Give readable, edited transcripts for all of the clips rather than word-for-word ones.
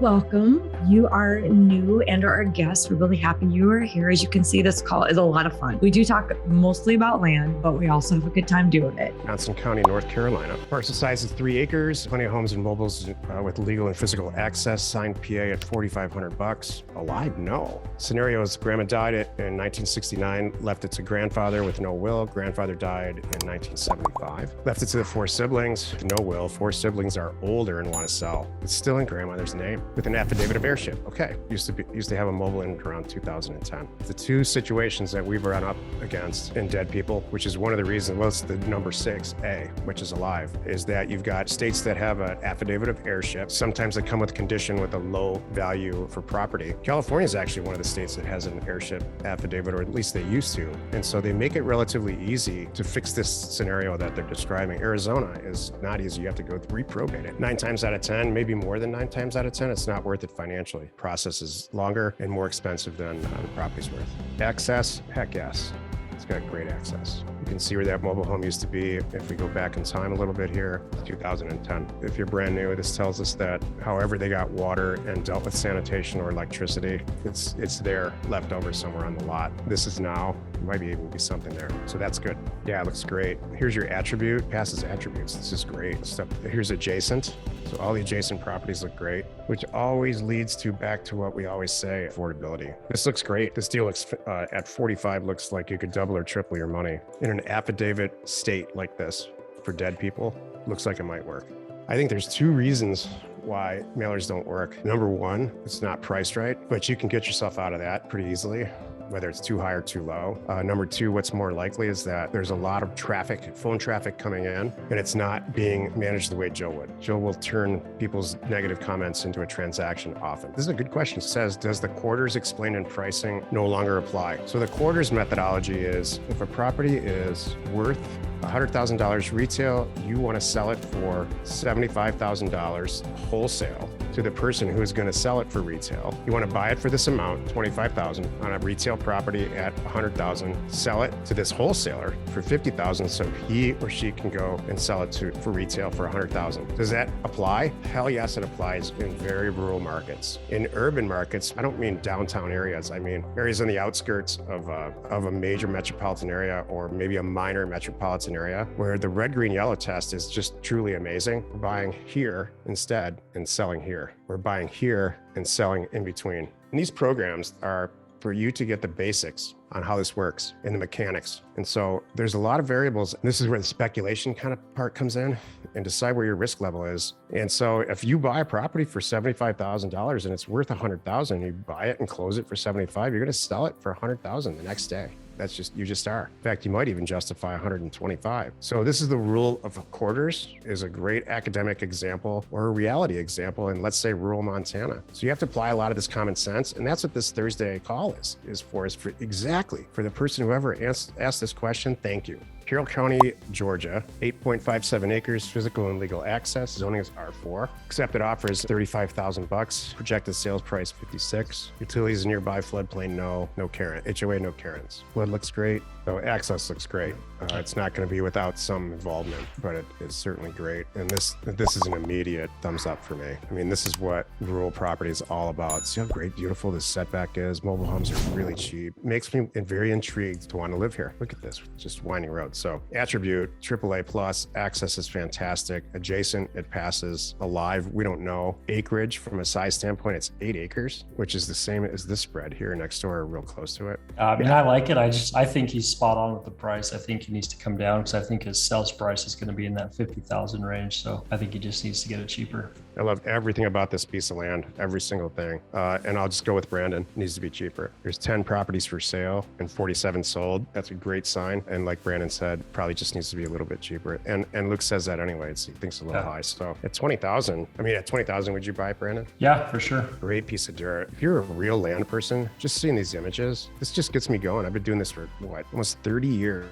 welcome. You are new and are a guest. We're really happy you are here. As you can see, this call is a lot of fun. We do talk mostly about land, but we also have a good time doing it. Johnson County, North Carolina. Parcel size is 3 acres, plenty of homes and mobiles with legal and physical access, signed PA at $4,500. Alive? No. Scenario is grandma died in 1969, left it to grandfather with no will. Grandfather died in 1975. Left it to the 4 siblings, no will. 4 siblings are older and want to sell. It's still in grandmother's name with an affidavit of heirship. Okay, used to have a mobile in around 2010. The 2 situations that we've run up against in dead people, which is one of the reasons, well, it's the number 6A, which is alive, is that you've got states that have an affidavit of heirship. Sometimes they come with a condition with a low value for property. California is actually one of the states that has an heirship affidavit, or at least they used to. And so they make it relatively easy to fix this scenario that they're describing. Arizona is not easy. You have to go reprobate it. 9 times out of 10, maybe more than 9 times out of 10, it's not worth it financially. Process is longer and more expensive than the property's worth. Access, heck yes. It's got great access. You can see where that mobile home used to be. If we go back in time a little bit here, 2010. If you're brand new, this tells us that however they got water and dealt with sanitation or electricity, it's there left over somewhere on the lot. This is now, might be able to be something there. So that's good. Yeah, it looks great. Here's your attribute, passes attributes. This is great stuff. Here's adjacent. So all the adjacent properties look great, which always leads to back to what we always say, affordability. This looks great. This deal looks at 45 looks like you could double or triple your money. In an affidavit state like this for dead people, looks like it might work. I think there's 2 reasons why mailers don't work. Number 1, it's not priced right, but you can get yourself out of that pretty easily, whether it's too high or too low. Number 2, what's more likely is that there's a lot of traffic, phone traffic coming in, and it's not being managed the way Joe would. Joe will turn people's negative comments into a transaction often. This is a good question. It says, does the quarters explained in pricing no longer apply? So the quarters methodology is, if a property is worth $100,000 retail, you want to sell it for $75,000 wholesale to the person who is going to sell it for retail. You want to buy it for this amount, $25,000 on a retail property at $100,000, sell it to this wholesaler for $50,000 so he or she can go and sell it for retail for $100,000. Does that apply? Hell yes, it applies in very rural markets. In urban markets, I don't mean downtown areas. I mean areas on the outskirts of a major metropolitan area, or maybe a minor metropolitan area, where the red, green, yellow test is just truly amazing. We're buying here instead and selling here. We're buying here and selling in between. And these programs are for you to get the basics on how this works and the mechanics. And so there's a lot of variables. This is where the speculation kind of part comes in, and decide where your risk level is. And so if you buy a property for $75,000 and it's worth $100,000, you buy it and close it for $75,000, you're going to sell it for $100,000 the next day. That's just, you just are. In fact, you might even justify 125. So this is the rule of quarters, is a great academic example or a reality example in, let's say, rural Montana. So you have to apply a lot of this common sense. And that's what this Thursday call is for exactly for the person who ever asked this question. Thank you. Carroll County, Georgia, 8.57 acres, physical and legal access, zoning is R4. Accepted offer is $35,000. Projected sales price 56. Utilities nearby, floodplain, no Karen. HOA, no Karens. Flood looks great. So access looks great. It's not going to be without some involvement, but it is certainly great. And this is an immediate thumbs up for me. I mean, this is what rural property is all about. See how great, beautiful this setback is. Mobile homes are really cheap. Makes me very intrigued to want to live here. Look at this, just winding road. So attribute, AAA plus, access is fantastic. Adjacent, it passes. Alive, we don't know. Acreage, from a size standpoint, it's 8 acres, which is the same as this spread here next door, real close to it. I mean, I like it. I think he's spot on with the price. I think he needs to come down because I think his sales price is going to be in that 50,000 range. So I think he just needs to get it cheaper. I love everything about this piece of land, every single thing. And I'll just go with Brandon. It needs to be cheaper. There's 10 properties for sale and 47 sold. That's a great sign. And like Brandon said, probably just needs to be a little bit cheaper. And Luke says that anyway. He thinks a little high. So at 20,000, at 20,000, would you buy it, Brandon? Yeah, for sure. Great piece of dirt. If you're a real land person, just seeing these images, this just gets me going. I've been doing this for almost 30 years.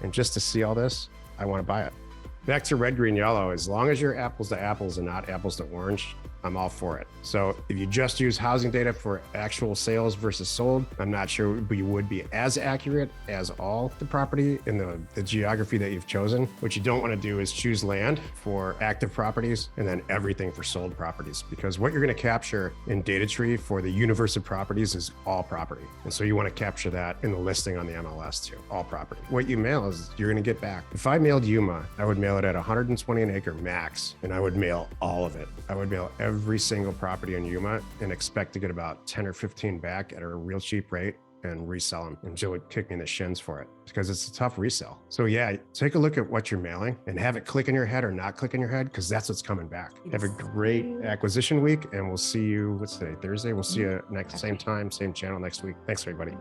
And just to see all this, I want to buy it. Back to red, green, yellow. As long as you're apples to apples and not apples to orange, I'm all for it. So if you just use housing data for actual sales versus sold, I'm not sure you would be as accurate as all the property in the geography that you've chosen. What you don't want to do is choose land for active properties and then everything for sold properties, because what you're going to capture in data tree for the universe of properties is all property. And so you want to capture that in the listing on the MLS too, all property. What you mail is you're going to get back. If I mailed Yuma, I would mail it at 120 an acre max, and I would mail all of it. I would mail every single property in Yuma and expect to get about 10 or 15 back at a real cheap rate and resell them. And Jill would kick me in the shins for it because it's a tough resell. So yeah, take a look at what you're mailing and have it click in your head or not click in your head, because that's what's coming back. Have a great acquisition week, and we'll see you, what's today, Thursday? We'll see you next, same time, same channel next week. Thanks, everybody.